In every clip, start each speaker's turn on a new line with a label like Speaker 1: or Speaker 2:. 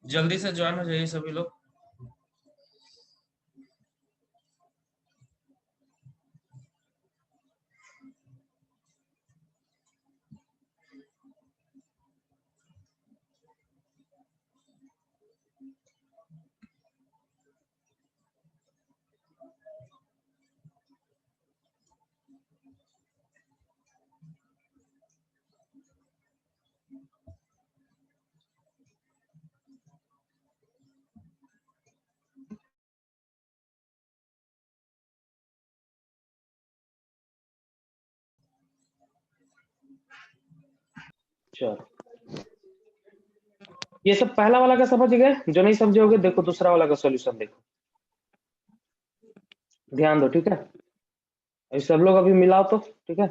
Speaker 1: जल्दी से ज्वाइन हो जाइए सभी लोग।
Speaker 2: चलो, ये सब पहला वाला का समझ गए। जो नहीं समझे होगे देखो दूसरा वाला का सॉल्यूशन देखो, ध्यान दो, ठीक है। अभी सब लोग अभी मिलाओ तो, ठीक है।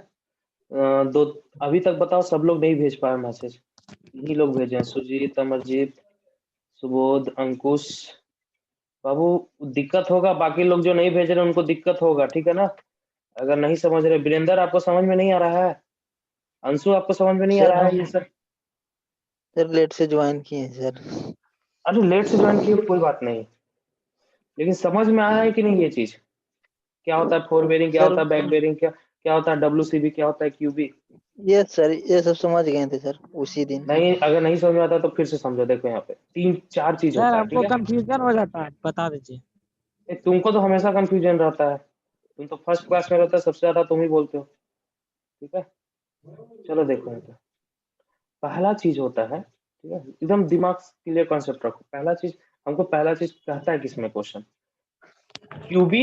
Speaker 2: दो अभी तक बताओ, सब लोग नहीं भेज पाए मैसेज, यही लोग भेजे हैं, सुजीत, अमरजीत, सुबोध, अंकुश। बाबू दिक्कत होगा, बाकी लोग जो नहीं भेज रहे उनको दिक्कत होगा, ठीक है ना। अगर नहीं समझ रहे, वीरेंद्र आपको समझ में नहीं आ रहा है, अंशु आपको समझ में नहीं आ
Speaker 3: सर
Speaker 2: रहा है
Speaker 3: हम
Speaker 2: ये सब?
Speaker 3: सर लेट से ज्वाइन किए हैं सर।
Speaker 2: अरे लेट से ज्वाइन किए कोई बात नहीं, लेकिन समझ में आया है कि नहीं ये चीज? क्या होता है फोर बेरिंग, क्या
Speaker 3: सर
Speaker 2: होता है बैक बेरिंग, क्या क्या होता है WCB, क्या होता है QB?
Speaker 3: ये सर ये सब समझ गए थे सर उसी दिन।
Speaker 2: नहीं, अगर नहीं समझ में आता तो फिर से समझो। देखो यहाँ पे 3-4 चीज
Speaker 4: सर
Speaker 2: होता है, ठीक
Speaker 4: हमको
Speaker 2: है।
Speaker 4: कंफ्यूजन हो जाता है, बता दीजिए।
Speaker 2: तुमको तो हमेशा कंफ्यूजन रहता है, तुम तो फर्स्ट क्लास में रहता है, सबसे ज्यादा तुम ही बोलते हो, ठीक है। चलो देखो यहाँ पे पहला चीज होता है, ठीक है, एकदम दिमाग क्लियर कॉन्सेप्ट रखो। पहला चीज हमको, पहला चीज कहता है किसमें क्वेश्चन, QB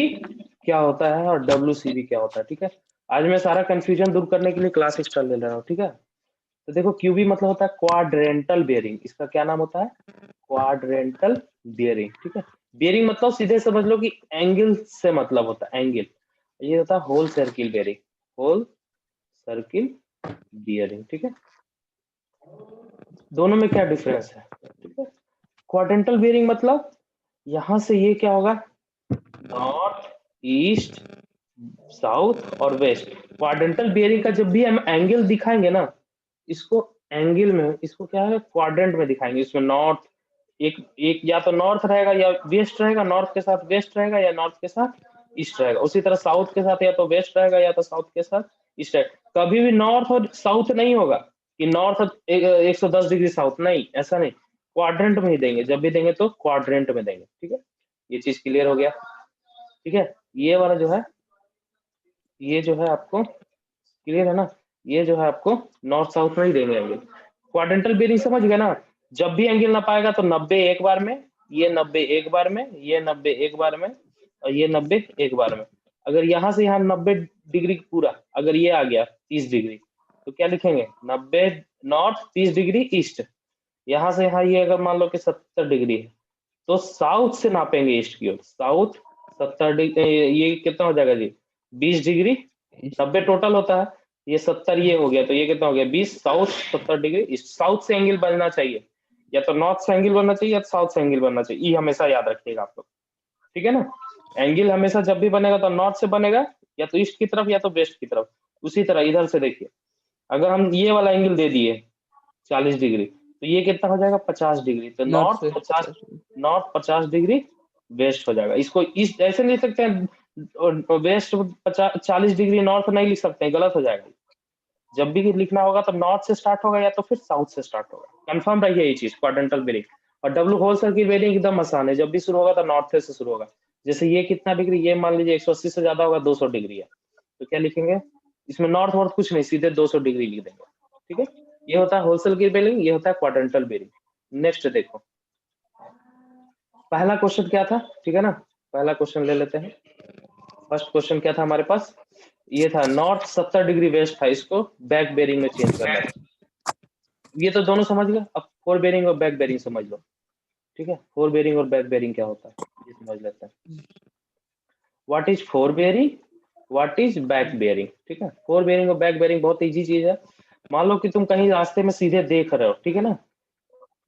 Speaker 2: क्या होता है और WCB क्या होता है, ठीक है। आज मैं सारा कंफ्यूजन दूर करने के लिए क्लास एक्स्ट्रा ले रहा हूँ, ठीक है। तो देखो QB मतलब होता है क्वाड्रेंटल बेयरिंग, इसका क्या नाम होता है? क्वाड्रेंटल बेयरिंग, ठीक है। बेयरिंग मतलब सीधे समझ लो कि एंगल से मतलब होता है, एंगल। ये होता है whole circle bearing, whole circle bearing, ठीक है। दोनों में क्या डिफरेंस है, ठीक है। क्वाड्रेंटल बेयरिंग मतलब यहां से ये क्या होगा, नॉर्थ, ईस्ट, साउथ और वेस्ट। क्वाड्रेंटल बेयरिंग का जब भी हम एंगल दिखाएंगे ना, इसको एंगल में, इसको क्या है, क्वाड्रेंट में दिखाएंगे। इसमें नॉर्थ, एक एक या तो नॉर्थ रहेगा या वेस्ट रहेगा, नॉर्थ के साथ वेस्ट रहेगा या नॉर्थ के साथ ईस्ट रहेगा। उसी तरह साउथ के साथ या तो वेस्ट रहेगा या तो साउथ के साथ ईस्ट रहेगा। कभी भी नॉर्थ और साउथ नहीं होगा कि नॉर्थ 110 डिग्री साउथ, नहीं, ऐसा नहीं। क्वाड्रेंट में ही देंगे, जब भी देंगे तो क्वाड्रेंट में देंगे, ठीक है। ये चीज क्लियर हो गया, ठीक है। ये वाला जो है, ये जो है आपको क्लियर है ना, ये जो है आपको नॉर्थ साउथ में ही देंगे एंगल। क्वाड्रेंटल बेयरिंग समझ गए ना, जब भी एंगल ना पाएगा तो 90 एक बार में, ये 90 एक बार में, ये 90 एक बार में और ये 90 एक बार में। अगर यहाँ से यहाँ 90 डिग्री पूरा, अगर ये आ गया 30 डिग्री, तो क्या लिखेंगे, 90 नॉर्थ, 30 डिग्री ईस्ट। यहाँ से यहाँ ये अगर मान लो कि 70 डिग्री है, तो साउथ से नापेंगे ईस्ट की ओर, साउथ 70 डिग्री, ये कितना हो जाएगा जी, 20 डिग्री। 90 टोटल होता है, ये 70 ये हो गया, तो ये कितना हो गया, 20 साउथ, 70 डिग्री ईस्ट। साउथ से एंगल बनना चाहिए, या तो नॉर्थ से एंगल बनना चाहिए या साउथ से एंगल बनना चाहिए, ये हमेशा याद रखिएगा आप लोग, ठीक है ना। एंगल हमेशा जब भी बनेगा तो नॉर्थ से बनेगा, या तो ईस्ट की तरफ या तो वेस्ट की तरफ। उसी तरह इधर से देखिए, अगर हम ये वाला एंगल दे दिए 40 डिग्री, तो ये कितना हो जाएगा, 50 डिग्री। तो
Speaker 3: नॉर्थ
Speaker 2: नॉर्थ
Speaker 3: से
Speaker 2: 50, नॉर्थ 50 डिग्री वेस्ट हो जाएगा। इसको इस ऐसे नहीं लिख सकते हैं, वेस्ट 40 डिग्री नॉर्थ नहीं लिख सकते हैं, गलत हो जाएगा। जब भी लिखना होगा तो नॉर्थ से स्टार्ट होगा या तो फिर साउथ से स्टार्ट होगा। कंफर्म रहिए ये चीज, क्वाड्रेंटल बेयरिंग। और डब्ल्यू होल सर्किल बेयरिंग एकदम आसान है, जब भी शुरू होगा तो नॉर्थ से शुरू होगा। जैसे ये कितना डिग्री, ये मान लीजिए 180 से ज्यादा होगा, 200 डिग्री है, तो क्या लिखेंगे, इसमें नॉर्थ वॉर्थ कुछ नहीं, सीधे 200 डिग्री लिख देंगे, ठीक है। ये होता है होल सर्किल बेयरिंग, ये होता है क्वाड्रेंटल बेयरिंग। नेक्स्ट देखो, पहला क्वेश्चन क्या था, ठीक है ना। पहला क्वेश्चन ले लेते हैं। फर्स्ट क्वेश्चन क्या था हमारे पास, ये था नॉर्थ 70 डिग्री वेस्ट था, इसको बैक बेयरिंग में चेंज करना था। ये तो दोनों समझ गए, अब फोर बेयरिंग और बैक बेयरिंग समझ लो, ठीक है। फोर बेयरिंग और बैक बेयरिंग क्या होता है ये समझ लेते हैं। What is four bearing, what is back bearing, ठीक है। फोर बेयरिंग और बैक बेयरिंग बहुत इजी चीज है। मान लो कि तुम कहीं रास्ते में सीधे देख रहे हो, ठीक है ना,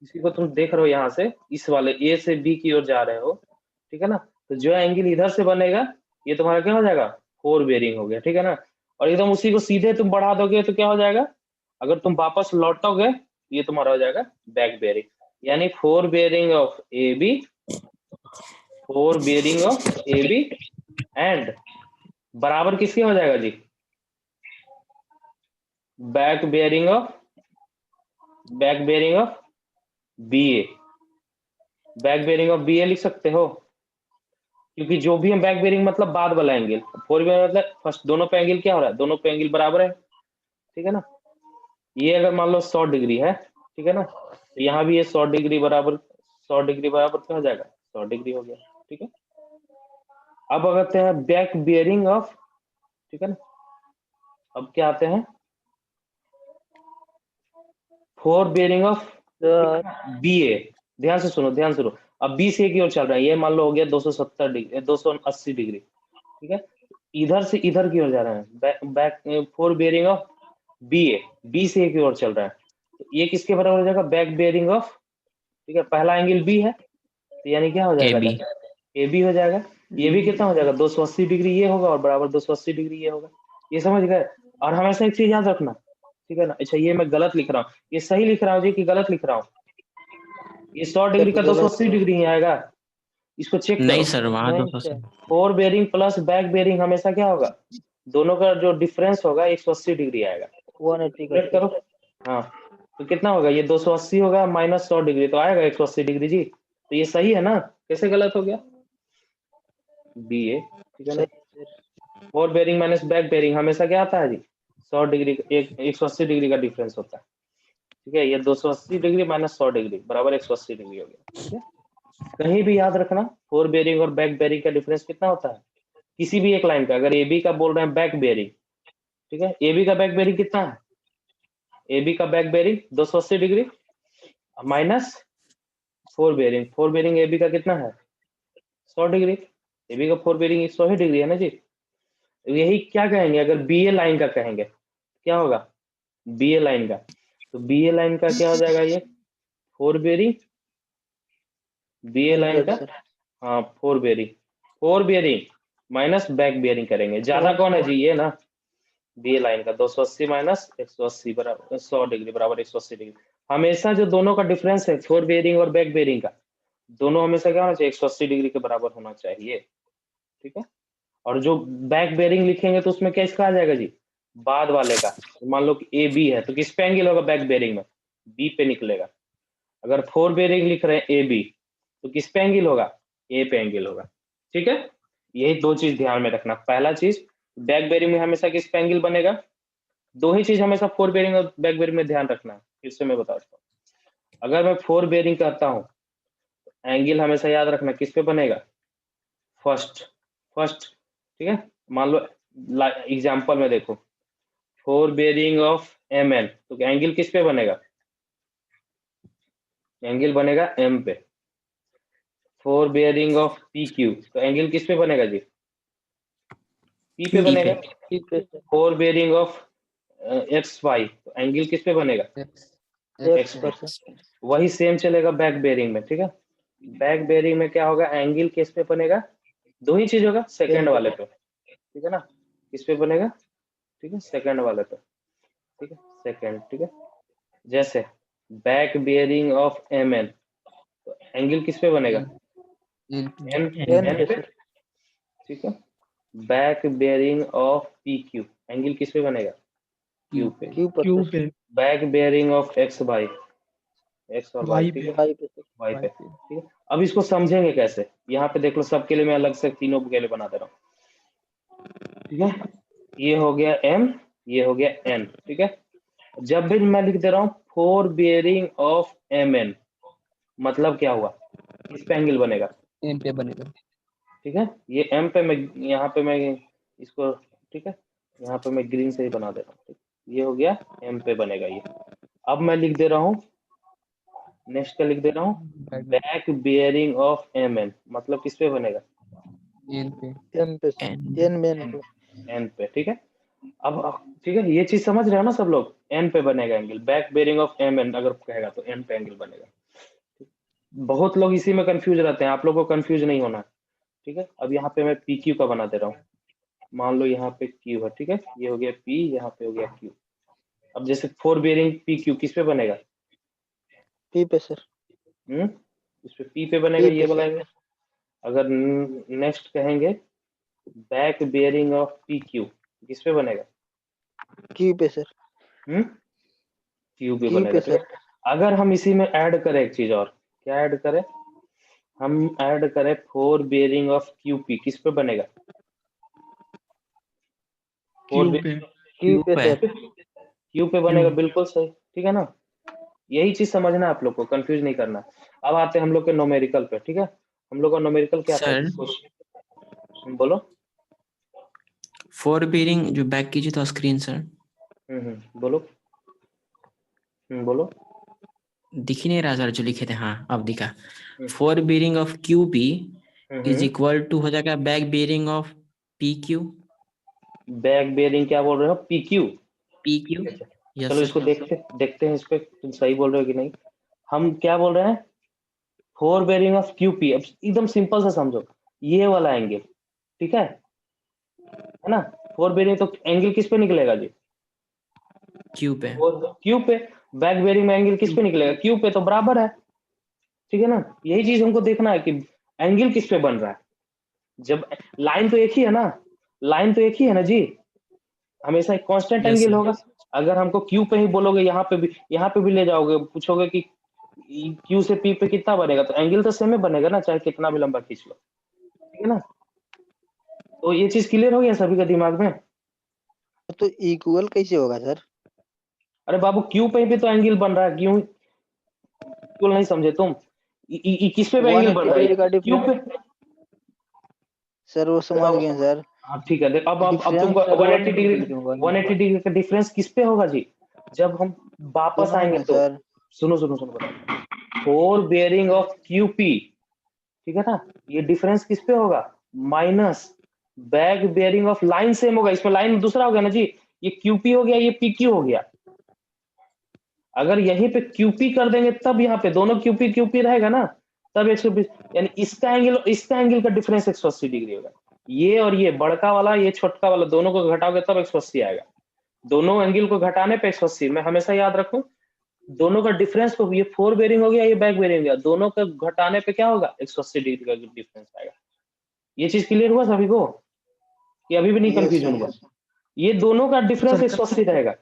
Speaker 2: किसी को तुम देख रहे हो यहाँ से, इस वाले A से B की ओर जा रहे हो, ठीक है ना। तो जो एंगल इधर से बनेगा, ये तुम्हारा क्या हो जाएगा, फोर बेयरिंग हो गया, ठीक है ना। और एकदम उसी को सीधे तुम बढ़ा दोगे तो क्या हो जाएगा, अगर तुम वापस लौटोगे ये तुम्हारा हो जाएगा बैक बेयरिंग। यानी 4 bearing of A B, 4 bearing of A B and बराबर किसके हो जाएगा जी? Back bearing of B A. Back bearing of B A लिख सकते हो, क्योंकि जो भी हम बैक बेयरिंग मतलब बाद वाला एंगल, 4 बेयरिंग मतलब फर्स्ट दोनों पे एंगल क्या हो रहा है? दोनों पे एंगल बराबर है, ठीक है ना। ये अगर मान लो 100 डिग्री है, ठीक है ना, तो यहाँ भी ये 100 डिग्री बराबर 100 डिग्री बराबर क्या हो जाएगा? 100 डिग्री हो गया, ठीक है। अब आते हैं बैक बेयरिंग ऑफ, ठीक है ना, अब क्या आते हैं 4 बेयरिंग ऑफ बी ए। ध्यान से सुनो, अब बी से की ओर चल रहा है, ये मान लो हो गया 270 डिग्री 280 डिग्री, ठीक है। इधर से इधर की ओर जा रहा है, back 4 bearing of B A, बी से की ओर चल रहा है, तो ये किसके बराबर हो जाएगा? बैक बेयरिंग ऑफ, ठीक है, पहला एंगल बी है, तो यानी क्या हो जाएगा? ए बी हो जाएगा। ये भी कितना हो जाएगा? 280 डिग्री ये होगा और बराबर 280 डिग्री ये होगा। ये समझ गए? और हमेशा एक चीज याद रखना, ठीक है ना। अच्छा, ये मैं गलत लिख रहा हूँ, ये सही लिख रहा हूँ जी कि गलत लिख रहा हूँ? ये 100 डिग्री का 280 डिग्री ही आएगा, इसको चेक करो।
Speaker 1: नहीं सर, वहां
Speaker 3: नहीं
Speaker 1: 280।
Speaker 2: 4 बेयरिंग प्लस बैक बेयरिंग हमेशा क्या होगा? दोनों का जो डिफरेंस होगा 180 डिग्री आएगा।
Speaker 3: 180
Speaker 2: कैलकुलेट करो। हाँ, तो कितना होगा? ये 280 होगा माइनस 100 डिग्री, तो आएगा 180 डिग्री जी। तो ये सही है ना? कैसे गलत हो गया? बी ए, ठीक है ना। 4 बेयरिंग माइनस बैक बेयरिंग हमेशा क्या आता है जी? 100 डिग्री, 180 डिग्री का डिफरेंस होता है, ठीक है। ये 280 डिग्री माइनस 100 डिग्री बराबर 180 डिग्री हो गया, ठीक है। कहीं भी याद रखना 4 बेयरिंग और बैक बेयरिंग का डिफरेंस कितना होता है? किसी भी एक लाइन का, अगर ए बी का बोल रहे हैं बैक बेयरिंग, ठीक है, ए बी का बैक बेयरिंग कितना है? ए बी का back bearing 280 degree minus 4 bearing A B का कितना है? 100 डिग्री। ए बी का 4 बेयरिंग 100 ही डिग्री है ना जी। यही क्या कहेंगे अगर बी ए लाइन का कहेंगे, क्या होगा? बी ए लाइन का, तो बी ए लाइन का क्या हो जाएगा? ये 4 बेयरिंग बी ए लाइन का, हाँ 4 बेयरिंग माइनस बैक बेयरिंग करेंगे। ज्यादा कौन है जी? ये ना, बी ए लाइन का 280 माइनस 180 बराबर 100 डिग्री बराबर 180 डिग्री। हमेशा जो दोनों का डिफरेंस है 4 बेयरिंग और बैक बेयरिंग का, दोनों हमेशा क्या होना चाहिए? 180 डिग्री के बराबर होना चाहिए, ठीक है। और जो बैक बेयरिंग लिखेंगे तो उसमें क्या इसका आ जाएगा जी? बाद वाले का। तो मान लो कि ए बी है, तो किस पे एंगल होगा बैक बेयरिंग में? बी पे निकलेगा। अगर 4 बेयरिंग लिख रहे हैं ए बी, तो किस पे एंगल होगा? ए पे एंगल होगा, ठीक है। यही दो चीज ध्यान में रखना। पहला चीज, बैक बेयरिंग में हमेशा किस पे एंगल बनेगा? दो ही चीज हमेशा 4 बेयरिंग और बैक बेयरिंग में ध्यान रखना है। फिर से मैं बताता हूँ, अगर मैं 4 बेयरिंग करता हूँ, एंगल हमेशा याद रखना किस पे बनेगा? फर्स्ट, ठीक है। मान लो एग्जाम्पल में देखो, 4 बेयरिंग ऑफ एम एन, तो एंगल किस पे बनेगा? एंगल बनेगा एम पे। 4 बेयरिंग ऑफ पी क्यू, तो एंगल किस पे बनेगा जी? पी पे बनेगा। 4 बेयरिंग ऑफ एक्स वाई, तो एंगल किस पे बनेगा? एक्स पे। वही सेम चलेगा बैक बेयरिंग में, ठीक है। बैक बेयरिंग में क्या होगा? एंगल किस पे बनेगा? दो ही चीज होगा, सेकंड वाले पे, ठीक है ना। किस पे बनेगा? ठीक है, सेकंड वाले पे, ठीक है, सेकंड, ठीक है। जैसे back bearing of M N, तो एंगल किस पे बनेगा? एन पे, ठीक है। Back bearing of P Q, angle किस पे बनेगा? क्यू पे। Back bearing of X Y, X और वाई, ठीक है, वाई पे, ठीक है। अब इसको समझेंगे कैसे? यहाँ पे देख लो, सबके लिए मैं अलग से तीनों के लिए बना दे रहा हूँ, ठीक है। ये हो गया एम, ये हो गया एन, ठीक है। जब भी मैं लिख दे रहा हूँ 4 बेयरिंग ऑफ एम एन, मतलब क्या हुआ? किस पे एंगल बनेगा?
Speaker 5: एम पे बनेगा,
Speaker 2: ठीक है। ये एम पे, मैं यहाँ पे मैं इसको, ठीक है, यहाँ पे मैं ग्रीन से ही बना दे रहा हूँ। ये हो गया एम पे बनेगा ये। अब मैं लिख दे रहा हूँ, नेक्स्ट का लिख दे रहा हूँ back bearing of M N, मतलब किस पे बनेगा?
Speaker 5: एन पे,
Speaker 2: एन पे, ठीक है। अब ठीक है, ये चीज समझ रहे हो ना सब लोग? एन पे बनेगा angle, back bearing of M N अगर कहेगा तो एन पे एंगल बनेगा। बहुत लोग इसी में कंफ्यूज रहते हैं, आप लोगों को कंफ्यूज नहीं होना, ठीक है। अब यहाँ पे मैं पी क्यू का बना दे रहा हूँ। मान लो यहाँ पे क्यू है, ठीक है, ये हो गया पी, यहाँ पे हो गया क्यू। अब जैसे 4 बेयरिंग पी क्यू किस पे बनेगा?
Speaker 3: पी पे सर।
Speaker 2: इस पे पी पे बनेगा,
Speaker 3: P
Speaker 2: ये
Speaker 3: पे
Speaker 2: वाला
Speaker 3: सर।
Speaker 2: एंगल। अगर नेक्स्ट कहेंगे back bearing of P Q, किस पे बनेगा?
Speaker 3: Q पे सर।
Speaker 2: क्यू पे
Speaker 3: Q
Speaker 2: बनेगा,
Speaker 3: पे
Speaker 2: ठीक है।
Speaker 3: सर।
Speaker 2: अगर हम इसी में ऐड करें एक चीज और, क्या ऐड करें? हम ऐड करें four bearing of Q P, किस पे बनेगा? फोर
Speaker 1: क्यू पे।
Speaker 3: Q पे सर।
Speaker 2: क्यू पे बनेगा, बिल्कुल सही, ठीक है ना। यही चीज समझना है आप लोग को, कंफ्यूज नहीं करना। अब आते हैं हम लोग के न्यूमेरिकल पे, ठीक है। हम लोग का न्यूमेरिकल क्या था?
Speaker 1: सर
Speaker 2: बोलो।
Speaker 1: फोर बेरिंग जो बैक कीजिए तो स्क्रीन सर
Speaker 2: बोलो। बोलो।
Speaker 1: दिख ही नहीं रहा सर जो लिखे थे, हाँ अब दिखा।
Speaker 2: Hmm,
Speaker 1: four bearing of Q P is
Speaker 2: hmm.
Speaker 1: Equal to हो जाएगा back bearing of P Q.
Speaker 2: Back bearing क्या बोल रहे हो? P Q.
Speaker 1: P Q, yes
Speaker 2: चलो
Speaker 1: सर।
Speaker 2: इसको देखते देखते हैं, इस पे तुम सही बोल रहे हो कि नहीं। हम क्या बोल रहे हैं? Four bearing of Q P. अब एकदम सिंपल सा समझो, ये वाला एंगल, ठीक है ना। फोर बेयरिंग तो एंगल किस पे निकलेगा जी?
Speaker 1: क्यू पे।
Speaker 2: क्यू पे। बैक बेयरिंग में एंगल किस पे निकलेगा? क्यू पे, तो बराबर है, ठीक है ना। यही चीज हमको देखना है कि एंगल किस पे बन रहा है। जब लाइन तो एक ही है ना, लाइन तो एक ही है ना जी, हमेशा एक कांस्टेंट
Speaker 1: यस
Speaker 2: एंगल
Speaker 1: सर।
Speaker 2: होगा। अगर हमको क्यू पे ही बोलोगे, यहाँ पे भी ले जाओगे, पूछोगे कि क्यू से पी पे कितना बनेगा, तो एंगल तो सेम ही बनेगा ना, चाहे कितना भी लंबा खींच लो, ठीक है ना। तो ये चीज क्लियर हो गया सभी का दिमाग में?
Speaker 3: तो इक्वल कैसे होगा सर?
Speaker 2: अरे बाबू, क्यू पे भी तो एंगल बन रहा है, क्यों क्यों नहीं समझे तुम? किस पे एंगल बन
Speaker 3: 180
Speaker 2: रहा
Speaker 3: डिग्री का
Speaker 2: है? क्यू
Speaker 3: डिफरेंस
Speaker 2: पे।
Speaker 3: सर, वो समझ गए सर।
Speaker 2: हाँ ठीक है, देख अब
Speaker 3: डिफरेंस
Speaker 2: तुमको
Speaker 3: सर
Speaker 2: 180
Speaker 3: 180
Speaker 2: डिग्री,
Speaker 3: डिग्री होगा।
Speaker 2: 180 डिग्री का डिफरेंस किस पे होगा जी? जब हम वापस
Speaker 3: दोनों
Speaker 2: आएंगे
Speaker 3: में
Speaker 2: तो,
Speaker 3: सर।
Speaker 2: सुनो सुनो सुनो बताओ। Four bearing of Q P, ठीक है ना, ये डिफरेंस किस पे होगा? Minus back bearing of line same होगा, इसमें लाइन दूसरा हो गया ना जी, ये क्यूपी हो गया, ये पीक्यू हो गया। अगर यहीं पे क्यूपी कर देंगे तब यहाँ पे दोनों क्यूपी क्यूपी रहेगा ना, तब 120, यानी इसका एंगल का डिफरेंस 180 डिग्री होगा। ये और ये बड़का वाला, ये छोटका वाला, दोनों को घटाओगे तब 180 आएगा। दोनों एंगल को घटाने पे 180, मैं हमेशा याद रखूं, दोनों का डिफरेंस को, ये फोर बेरिंग हो गया, ये बैक बेरिंग हो गया, दोनों का घटाने पे क्या होगा? 180 डिग्री का डिफरेंस आएगा। ये चीज क्लियर हुआ सभी को कि अभी भी नहीं
Speaker 3: यस
Speaker 2: कंफ्यूजन
Speaker 3: सर,
Speaker 2: हुआ?
Speaker 3: यस।
Speaker 2: ये दोनों का डिफरेंस 180 रहेगा,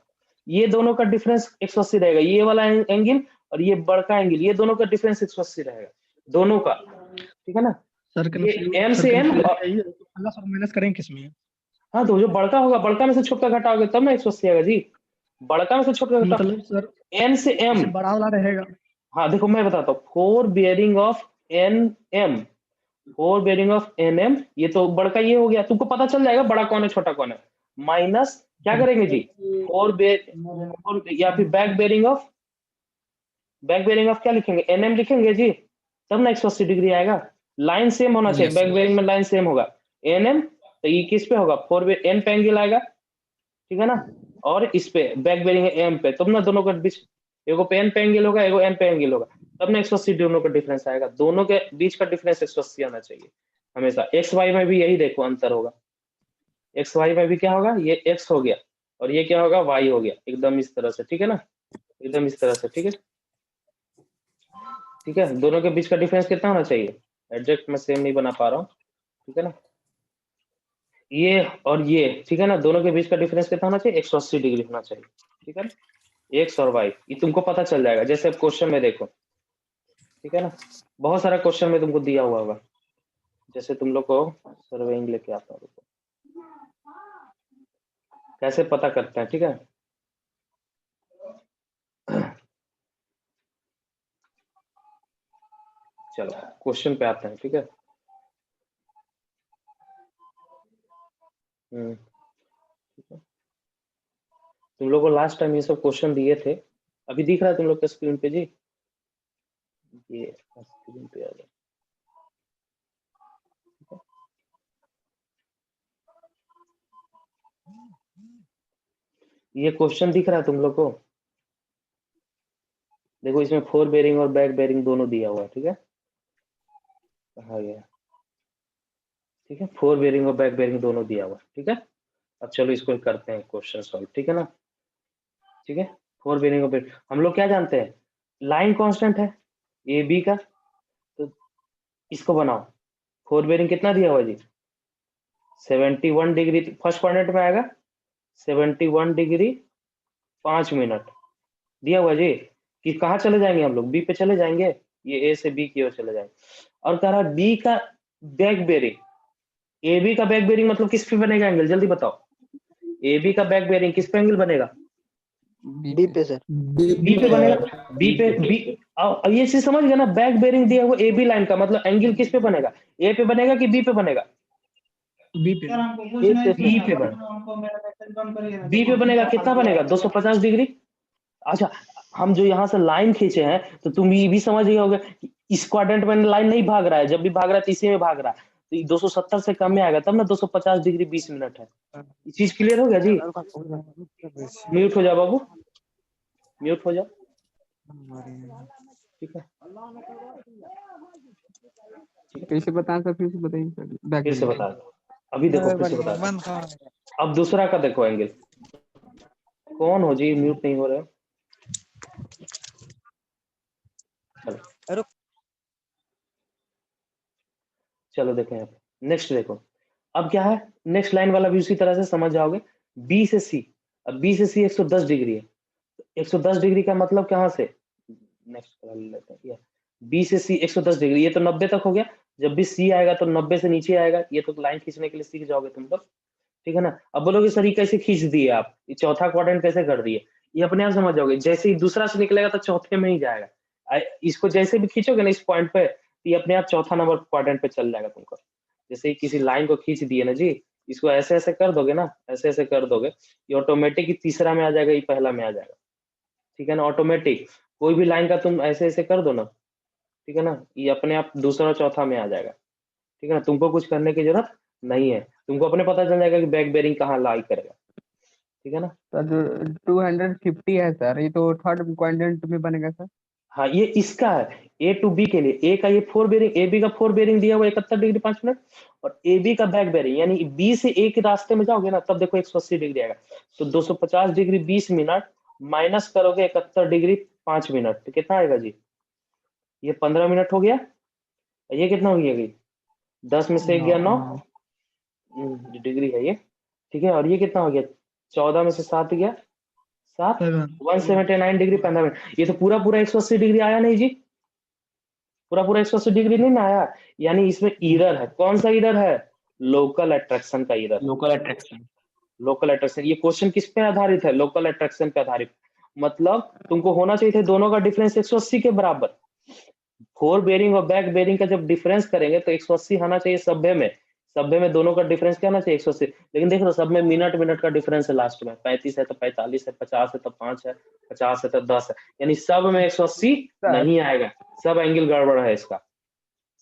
Speaker 2: ये दोनों का डिफरेंस 180 रहेगा, ये वाला एंगल और ये बड़का एंगल, ये दोनों का डिफरेंस 180 रहेगा, दोनों का, ठीक है ना।
Speaker 6: सर
Speaker 2: ये एम से एम और
Speaker 6: प्लस और माइनस करें किसमें?
Speaker 2: हाँ, तो जो बड़का होगा, बड़का में से छोटा घटाओगे तब ना 180 आएगा जी। बड़का में से छोटा घटाओ,
Speaker 6: मतलब सर
Speaker 2: एन से एम।
Speaker 6: जैसे बड़ा वाला रहेगा।
Speaker 2: हाँ देखो मैं बताता हूँ, fore bearing of N M, fore bearing of N M, ये तो बड़का ये हो गया, तुमको पता चल जाएगा बड़ा कौन है छोटा कौन है। माइनस क्या करेंगे जी? फोर या फिर बैक बेयरिंग ऑफ क्या लिखेंगे? एन एम लिखेंगे जी, तब ना 180 डिग्री आएगा। लाइन सेम होना चाहिए,
Speaker 1: यस
Speaker 2: बैक
Speaker 1: सर।
Speaker 2: बेयरिंग में लाइन सेम होगा। एन एम, तो ये किस पे होगा? फोर बे एन पे एंगल आएगा, ठीक है ना, और इस पे बैक बेयरिंग है एम पे, तब ना दोनों का बीच, एगो पे एन पे एंगल होगा, एगो एम पे एंगल होगा, तब ना 180 दोनों का डिफरेंस आएगा। दोनों के बीच का डिफरेंस 180 आना चाहिए हमेशा। एक्स वाई में भी यही देखो अंतर होगा, एक्स वाई में भी क्या होगा? ये एक्स हो गया और ये क्या होगा? वाई हो गया, एकदम इस तरह से, ठीक है ना, एकदम इस तरह से, ठीक है। ठीक है, दोनों के बीच का डिफरेंस कितना होना चाहिए? एग्जैक्ट मैं सेम नहीं बना पा रहा हूँ, ठीक है ना, ये और ये, ठीक है ना, दोनों के बीच का डिफरेंस कितना होना चाहिए? 180 डिग्री होना चाहिए, ठीक है ना, एक्स और वाई, ये तुमको पता चल जाएगा जैसे अब क्वेश्चन में देखो, ठीक है ना। बहुत सारा क्वेश्चन में तुमको दिया हुआ होगा, जैसे तुम लोग को सर्वेइंग लेके आता हूँ, कैसे पता करते हैं, ठीक है। चलो क्वेश्चन पे आते हैं, ठीक है। ठीक है। तुम लोग को लास्ट टाइम ये सब क्वेश्चन दिए थे, अभी दिख रहा है तुम लोग के स्क्रीन पे जी? ये स्क्रीन पे आ गया, ये क्वेश्चन दिख रहा है तुम लोग को? देखो इसमें फोर बेरिंग और बैक बेरिंग दोनों दिया हुआ है, ठीक है, कहा गया, ठीक है, फोर बेरिंग और बैक बेरिंग दोनों दिया हुआ है, ठीक है। अब चलो इसको करते हैं क्वेश्चन सॉल्व, ठीक है ना, ठीक है। फोर बेरिंग और बैक, हम लोग क्या जानते हैं? लाइन कांस्टेंट है, ए बी का, तो इसको बनाओ। फोर बेरिंग कितना दिया हुआ जी? 71 डिग्री फर्स्ट क्वाड्रेंट में आएगा, 71 डिग्री 5 मिनट दिया हुआ जी। कि कहाँ चले जाएंगे हम लोग? बी पे चले जाएंगे, ये ए से बी की ओर चले जाएंगे। और कह रहा बी का बैक बेरिंग, ए बी का बैक बेरिंग मतलब किस पे बनेगा एंगल? जल्दी बताओ। ए बी का बैक बेरिंग किस पे एंगल बनेगा?
Speaker 3: बी पे सर।
Speaker 2: बी पे बनेगा। बी पे बी, अब ये चीज समझ गए ना? बैक बेरिंग दिया हुआ ए बी लाइन का मतलब एंगल किस पे बनेगा? ए पे बनेगा कि बी पे बनेगा?
Speaker 6: बी पे।
Speaker 2: बी पे बनेगा। बी पे बनेगा, कितना बनेगा? 250 डिग्री। अच्छा, हम जो यहाँ से लाइन खींचे हैं, तो तुम ये भी समझ गए होगे कि इस क्वाड्रेंट में लाइन नहीं भाग रहा है, जब भी भाग रहा है तो इसी में भाग रहा है, तो ये 270 से कम में आएगा, तब ना 250 डिग्री 20 मिनट है। ये चीज क्लियर हो गया जी? म्यूट हो जाओ बाबू, म्यूट हो जाओ, ठीक है?
Speaker 5: फिर से बता सर, फिर से बताइए सर। बैक
Speaker 2: फिर से बता दो, अभी देखो फिर से बता दो। अब दूसरा का देखो एंगल। कौन हो जी? म्यूट नहीं हो रहे हो। चलो चलो देखो यहाँ पे नेक्स्ट देखो। अब क्या है? नेक्स्ट लाइन वाला भी उसी तरह से समझ जाओगे। बी से सी, अब बी से सी 110 डिग्री है। 110 डिग्री का मतलब कहाँ से? नेक्स्ट ले लेते हैं। बी से सी 110 डिग्री, ये तो 90 तक हो गया। जब भी सी आएगा तो 90 से नीचे आएगा। ये तो लाइन खींचने के लिए सीख जाओगे तुम लोग, ठीक है ना? अब बोलोगे सर ये कैसे खींच दिए आप, ये चौथा क्वाड्रेंट कैसे कर दिए? ये अपने आप समझ जाओगे। जैसे ही दूसरा से निकलेगा तो चौथे में ही जाएगा। इसको जैसे भी खींचोगे ना इस पॉइंट पे, तो ये अपने आप चौथा नंबर क्वाड्रेंट पे चल जाएगा तुमको। जैसे ही किसी लाइन को खींच दिए ना जी, इसको ऐसे ऐसे कर दोगे ना, ऐसे ऐसे कर दोगे, ये ऑटोमेटिक ही तीसरा में आ जाएगा, ये पहला में आ जाएगा, ठीक है ना? ऑटोमेटिक कोई भी लाइन का तुम ऐसे ऐसे कर दो ना, ठीक है ना, ये अपने आप दूसरा चौथा में आ जाएगा, ठीक है ना? तुमको कुछ करने की जरूरत नहीं है, तुमको अपने पता चल जाएगा कि बैक बेरिंग कहाँ लाई करेगा, ठीक है ना?
Speaker 5: सर जो 250 है सर, ये तो थर्ड क्वाड्रेंट में बनेगा सर।
Speaker 2: हाँ, ये इसका है ए टू बी के लिए। ए का ये फोर बेरिंग, ए बी का फोर बेरिंग दिया हुआ 71 डिग्री 5 मिनट, और ए बी का बैक बेरिंग, यानी बी से ए के रास्ते में जाओगे ना, तब देखो 180 डिग्री आएगा। तो 250 डिग्री 20 मिनट माइनस करोगे 71 डिग्री 5 मिनट, तो कितना आएगा जी? ये 15 मिनट हो गया। ये कितना हो गया? 10 में से 1 गया 9 डिग्री है ये, ठीक है? और ये कितना हो गया? 14 में से 7 गया 7, 179 डिग्री 15 मिनट। ये तो पूरा पूरा 180 डिग्री आया नहीं जी? पूरा पूरा 180 डिग्री नहीं ना आया, यानी इसमें ईरर है। कौन सा ईरर है? लोकल अट्रैक्शन का error.
Speaker 1: Local attraction.
Speaker 2: Local attraction. ये क्वेश्चन किस पे आधारित है? लोकल अट्रैक्शन पे आधारित। मतलब तुमको होना चाहिए था दोनों का डिफरेंस 180 के बराबर। फोर बेरिंग और बैक बेरिंग का जब डिफरेंस करेंगे तो 180 आना चाहिए सभ्य में। सभ्य में दोनों का डिफरेंस क्या आना चाहिए? 180। लेकिन देख लो सब में मिनट मिनट का डिफरेंस है लास्ट में। 35 है तो 45 है, 50 है तो 5 है, 50 है तो 10 है, यानी सब में 180 नहीं आएगा। सब एंगल गड़बड़ है इसका।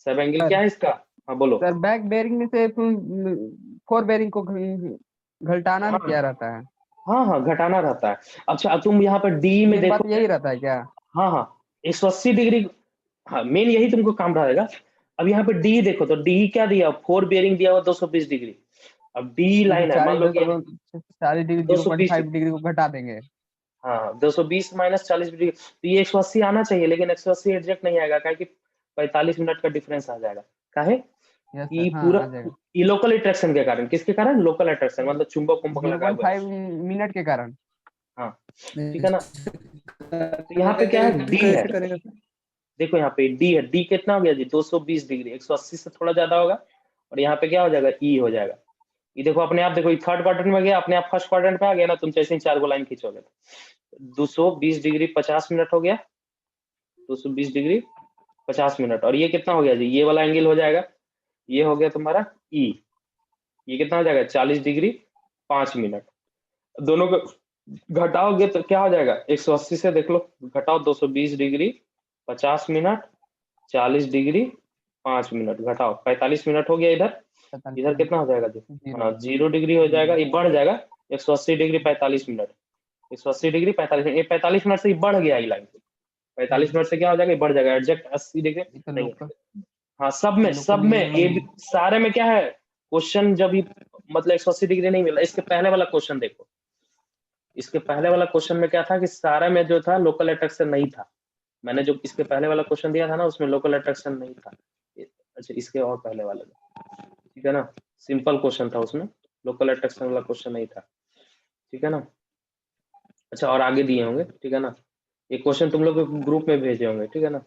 Speaker 2: सब एंगल क्या है इसका? हाँ बोलो।
Speaker 5: सर बैक बेरिंग में से फोर बेरिंग को घटाना
Speaker 2: हाँ
Speaker 5: क्या रहता है?
Speaker 2: हाँ हाँ, घटाना रहता है। अच्छा तुम यहाँ पर डी में
Speaker 5: मेन बात
Speaker 2: देखो।
Speaker 5: यही रहता है क्या?
Speaker 2: हाँ हाँ, 180 डिग्री। हाँ, मेन यही तुमको काम रहेगा। अब यहाँ पे डी देखो, तो डी क्या दिया? फोर बेरिंग दिया हुआ 220 डिग्री। अब डी लाइन है, मान लो कि
Speaker 5: 40 डिग्री
Speaker 2: 220
Speaker 5: 0.5 डिग्री को घटा देंगे।
Speaker 2: हाँ 220 माइनस 40 डिग्री, तो ये 180 आना चाहिए, लेकिन 180 एग्जैक्ट नहीं आएगा, काहे कि 45 मिनट का डिफरेंस आ जाएगा। काहे?
Speaker 5: यस
Speaker 2: ये
Speaker 5: सर, हाँ
Speaker 2: पूरा
Speaker 5: आ जाएगा।
Speaker 2: ये लोकल अट्रैक्शन के कारण। किसके कारण? लोकल अट्रैक्शन, मतलब चुंबक कुंबक लगा हुआ है।
Speaker 5: 0.5 मिनट के कारण।
Speaker 2: हाँ ठीक है ना? तो यहाँ पे क्या है? डी है। देखो यहाँ पे डी है। डी कितना हो गया जी? 220 डिग्री। 180 से थोड़ा ज्यादा होगा, और यहाँ पे क्या हो जाएगा? ई हो जाएगा। ये देखो अपने आप, देखो थर्ड क्वाड्रेंट में गया, अपने आप फर्स्ट क्वाड्रेंट पे आ गया ना। तुम जैसे ही 4 गो लाइन खींचोगे, 220 डिग्री 50 मिनट हो गया। 220 डिग्री 50 मिनट, और ये कितना हो गया जी? ये वाला एंगल हो जाएगा, ये हो गया तुम्हारा ई। ये कितना हो जाएगा? 40 डिग्री 5 मिनट। दोनों को घटाओगे तो क्या हो जाएगा? 180 से देख लो, घटाओ 220 डिग्री 50 मिनट, 40 डिग्री 5 मिनट, घटाओ 45 मिनट हो गया। इधर कितना हो जाएगा जी? हाँ 0 डिग्री हो जाएगा। ये बढ़ जाएगा 180 डिग्री 45 मिनट। 180 डिग्री 45 मिनट, ये 45 मिनट से ही बढ़ गया। ये लाइन 45 मिनट से क्या हो जाएगा? ये बढ़ जाएगा। एग्जैक्ट 80 डिग्री नहीं है। हाँ सब में ये सारे में क्या है? क्वेश्चन जब ये मतलब 180 डिग्री नहीं मिला। इसके पहले वाला क्वेश्चन देखो। इसके पहले वाला क्वेश्चन में क्या था कि सारा में जो था लोकल अट्रैक्शन नहीं था। मैंने जो इसके पहले वाला क्वेश्चन दिया था ना उसमें लोकल अट्रैक्शन नहीं था। अच्छा इसके और पहले वाले में, ठीक है ना, सिंपल क्वेश्चन था उसमें, लोकल अट्रैक्शन वाला क्वेश्चन नहीं था, ठीक है ना। अच्छा और आगे दिए होंगे, ठीक है ना, ये क्वेश्चन तुम लोग ग्रुप में भेजे होंगे, ठीक है ना,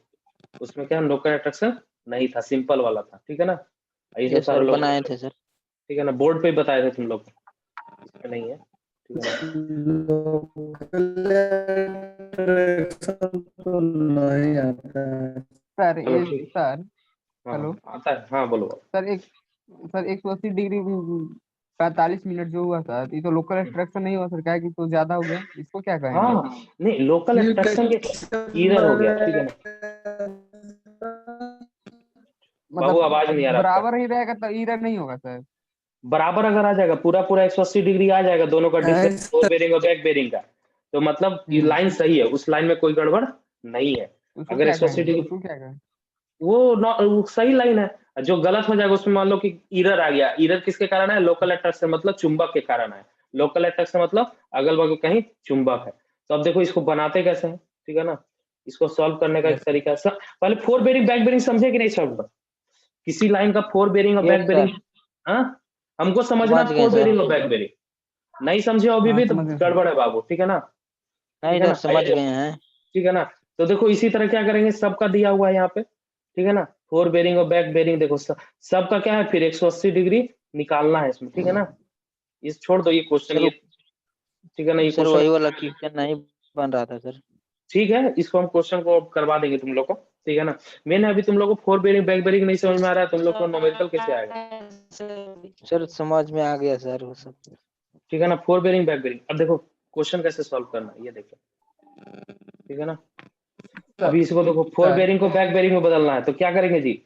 Speaker 2: उसमें क्या लोकल अट्रैक्शन नहीं था, सिंपल वाला था, ठीक है ना। ये
Speaker 3: ये
Speaker 2: सब सारे
Speaker 3: सर
Speaker 2: लोग
Speaker 3: बनाए थे सर।
Speaker 2: ठीक है ना, बोर्ड पे ही बताए थे तुम लोग, इसमें नहीं है, ठीक है ना।
Speaker 6: नहीं आता है।
Speaker 5: सर
Speaker 2: चलो
Speaker 5: एक
Speaker 2: ठीक,
Speaker 5: सर
Speaker 2: हाँ
Speaker 5: हेलो
Speaker 2: आता है, हाँ बोलो।
Speaker 5: सर एक सर 180 डिग्री 45 मिनट जो हुआ सर, ये तो लोकल अट्रैक्शन नहीं हुआ सर, क्या है कि तो ज्यादा हो गया, इसको क्या कहेंगे?
Speaker 2: हाँ नहीं लोकल
Speaker 6: ये
Speaker 2: अट्रैक्शन के इरर हो गया, ठीक है ना। बाबू आवाज नहीं आ रहा आपका।
Speaker 5: बराबर ही रहेगा तो एरर नहीं होगा सर।
Speaker 2: बराबर अगर आ जाएगा पूरा पूरा 180 डिग्री आ जाएगा दोनों का डिफरेंस, फोर बेरिंग और बैक बेरिंग का, तो मतलब ये लाइन सही है, उस लाइन में कोई गड़बड़ नहीं है।
Speaker 5: उसको
Speaker 2: अगर
Speaker 5: क्या
Speaker 2: 180
Speaker 5: कहेंगे?
Speaker 2: डिग्री
Speaker 5: उसको क्या कहेंगे?
Speaker 2: वो सही लाइन है, जो गलत हो जाएगा उसमें मान लो कि इरर आ गया, इरर किसके कारण है, लोकल अट्रैक्शन मतलब चुंबक के कारण है, लोकल अट्रैक्शन मतलब अगल बगल कहीं चुंबक है। तो अब देखो इसको बनाते कैसे हैं, ठीक है ना, इसको सॉल्व करने का एक तरीका है। पहले फोर बेरिंग बैक बेरिंग समझे कि नहीं सॉल्व कर, किसी लाइन का फोर बेरिंग और
Speaker 3: यस
Speaker 2: बैक बेरिंग,
Speaker 3: सर,
Speaker 2: हाँ हमको समझना
Speaker 3: समझ गए
Speaker 2: फोर
Speaker 3: सर।
Speaker 2: बेरिंग और बैक बेरिंग, नहीं समझे हो अभी
Speaker 5: हाँ
Speaker 2: भी तो
Speaker 5: समझ गए सर।
Speaker 2: गड़बड़ है बाबू, ठीक है ना,
Speaker 3: नहीं
Speaker 2: ठीक है
Speaker 3: सर
Speaker 2: ना,
Speaker 3: समझ गए हैं।
Speaker 2: ठीक है ना। तो देखो इसी तरह क्या करेंगे, सबका दिया हुआ है यहाँ पे, ठीक है ना, फोर बेरिंग और बैक बेरिंग देखो सबका क्या है, फिर 180 डिग्री निकालना है इसमें, ठीक है ना, इस छोड़ दो ये क्वेश्चन
Speaker 3: सर
Speaker 2: ये, ठीक है ना, ये
Speaker 3: सर
Speaker 2: क्वेश्चन
Speaker 3: वही वाला क्वेश्चन नहीं बन रहा था सर।
Speaker 2: ठीक है, इसको हम क्वेश्चन को करवा देंगे तुम लोग को, ठीक है ना। मैंने अभी तुम लोग को फोर बेरिंग बैक बेरिंग नहीं समझ में आ रहा है, तुम लोग को न्यूमेरिकल कैसे आएगा,
Speaker 3: सर समझ में आ गया सर वो सब।
Speaker 2: ठीक है ना, फोर बेरिंग बैक बेरिंग। अब देखो क्वेश्चन कैसे सॉल्व करना है ये देखो, ठीक है ना। अभी इसको देखो फोर
Speaker 5: सर
Speaker 2: बेरिंग को बैक बेरिंग में बदलना है तो क्या करेंगे जी,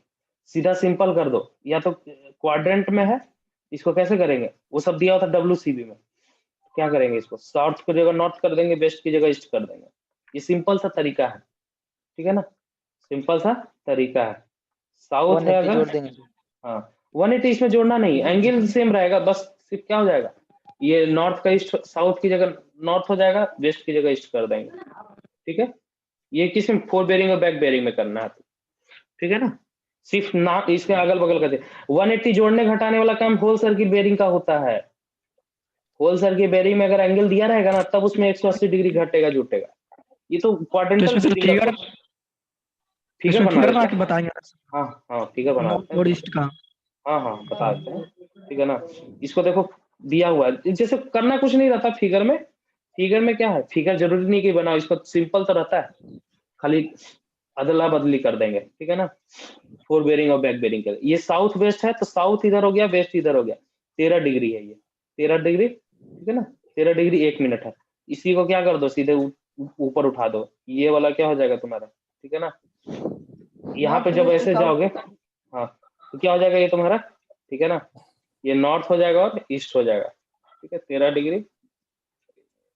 Speaker 2: सीधा सिंपल कर दो, या तो क्वाड्रेंट में है, इसको कैसे करेंगे, वो सब दिया होता WCB में, क्या करेंगे इसको साउथ की जगह नॉर्थ कर देंगे, वेस्ट की जगह ईस्ट कर देंगे, ये सिंपल सा तरीका है, ठीक है ना, सिंपल सा तरीका है। साउथ है
Speaker 3: 180
Speaker 2: अगर,
Speaker 3: जोड़ देंगे सर।
Speaker 2: हाँ 180 इसमें जोड़ना नहीं, एंगल सेम रहेगा, बस सिर्फ क्या हो जाएगा, ये नॉर्थ का ईस्ट साउथ की जगह नॉर्थ हो जाएगा, वेस्ट की जगह ईस्ट कर देंगे, ठीक है। ये किस में, फोर बेरिंग और बैक बेरिंग में करना है, ठीक है ना, सिर्फ ना इसके अगल बगल का 180 जोड़ने घटाने वाला काम होल सर्किट बेरिंग का होता है, होल सर्किट बेरिंग में अगर एंगल दिया रहेगा ना तब उसमें 180 डिग्री घटेगा जुटेगा, ये तो
Speaker 6: तो
Speaker 2: क्वाड्रेंटल
Speaker 6: इसमें
Speaker 2: बेरिंग का फिगर
Speaker 6: इसमें
Speaker 2: बना
Speaker 6: फिगर
Speaker 2: देते
Speaker 6: बना
Speaker 2: हैं,
Speaker 6: के बताएंगे
Speaker 2: हाँ हाँ फिगर बना
Speaker 6: नॉर्थ
Speaker 2: देते हैं,
Speaker 6: और ईस्ट का।
Speaker 2: हाँ हाँ बता देते हैं, ठीक है ना। इसको देखो दिया हुआ है, जैसे करना कुछ नहीं रहता फिगर में, फिगर में क्या है, फिगर जरूरी नहीं कि बनाओ, इसको सिंपल तो रहता है, खाली अदला बदली कर देंगे, ठीक है ना। फोर बेरिंग और बैक बेरिंग के ये साउथ वेस्ट है तो साउथ इधर हो गया, वेस्ट इधर हो गया, 13 डिग्री है ये, 13 डिग्री, ठीक है ना, 13 डिग्री 1 मिनट है, इसी को क्या कर दो सीधे ऊपर उठा दो, ये वाला क्या हो जाएगा तुम्हारा, ठीक है ना। यहाँ पे
Speaker 5: नॉर्थ
Speaker 2: जब
Speaker 5: वेस्ट
Speaker 2: ऐसे
Speaker 5: साउथ।
Speaker 2: जाओगे, हाँ तो क्या हो जाएगा ये तुम्हारा, ठीक है ना, ये नॉर्थ हो जाएगा और ईस्ट हो जाएगा, ठीक है, 13 डिग्री